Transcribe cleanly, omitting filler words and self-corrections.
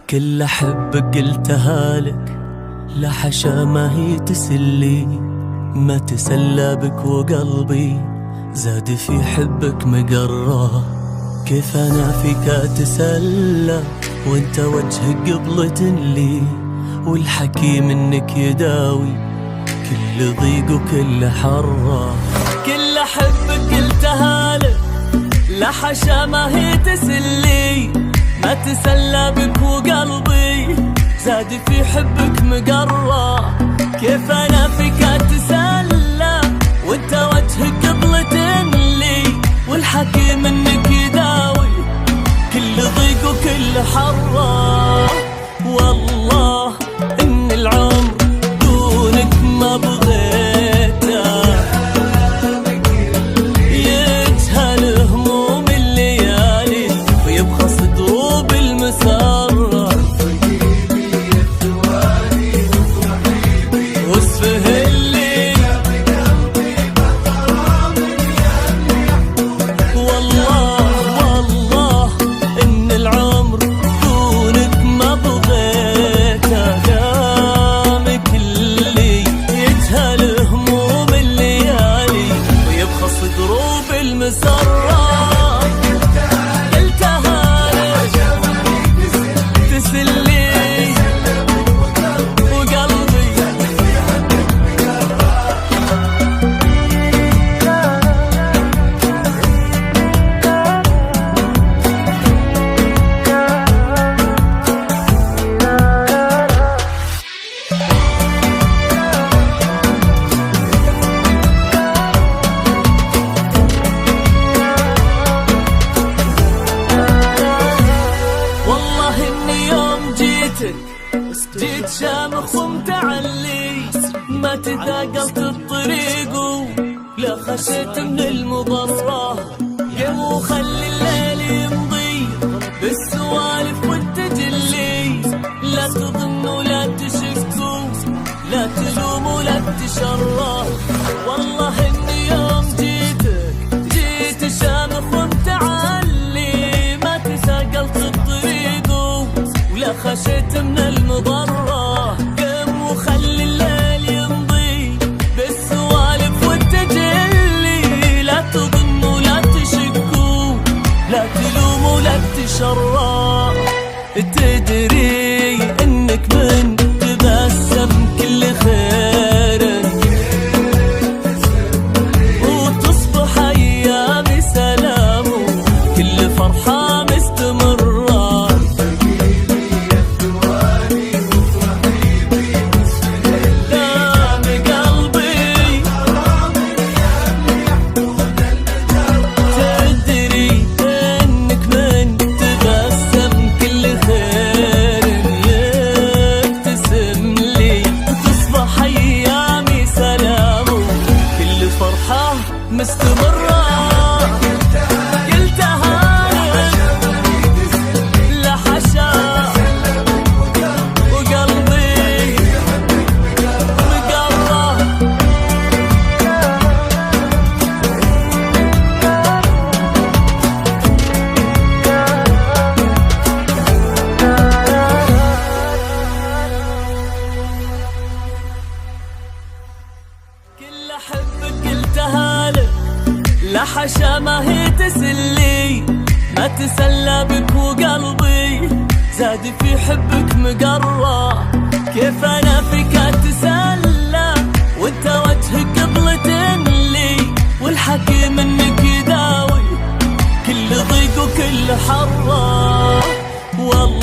كل أحبك قلتها لك، لا حشا ما هي تسلي، ما تسلى بك وقلبي زاد في حبك مقرة. كيف أنا فيك أتسلى وانت وجهك قبلة لي، والحكي منك يداوي كل ضيق وكل حرة. كل أحبك قلتها لك، لا حشا ما هي تسلي، ما تسلى بك وقلبي زاد في حبك مقرة. كيف أنا فيك أتسلى وانت وجهك قبلة لي، والحكي منك يداوي كل ضيق وكل حرة. والله إن العمر دونك ما بغيته، يجهل هموم الليالي ويبخص دروب المسرة، واسفه اللي والله إن العمر دونك ما بغيته، دامك اللي يجهل هموم الليالي ويبخص دروب المسرة. جيت شامخ ومتعلي، ما تثاقلت الطريق لا خشيت من المضرة. قم وخلي الليل يمضي بالسوالف والتجلي، لا تظنوا لا تشكوا لا تلوموا لا تشروا. والله اني يوم جيت شامخ ومتعلي، ما تثاقلت الطريق ولا خشيت من المضرة. قم وخلي الليل يمضي بالسوالف والتجلي، لا تظنوا لا تشكوا لا تلوموا لا تشروا. تدري انك من تبسم كل خير، وتصبح ايامي سلام كل فرحة مستمرة. مستمرة قلتها لا حشا وقلبي مقرة. كل أحبك قلتها لك، لا حشا ما هي تسلي، ما تسلى بك وقلبي زاد في حبك مقرة. كيف أنا فيك أتسلى وانت وجهك قبلة لي، والحكي منك يداوي كل ضيق وكل حرة. والله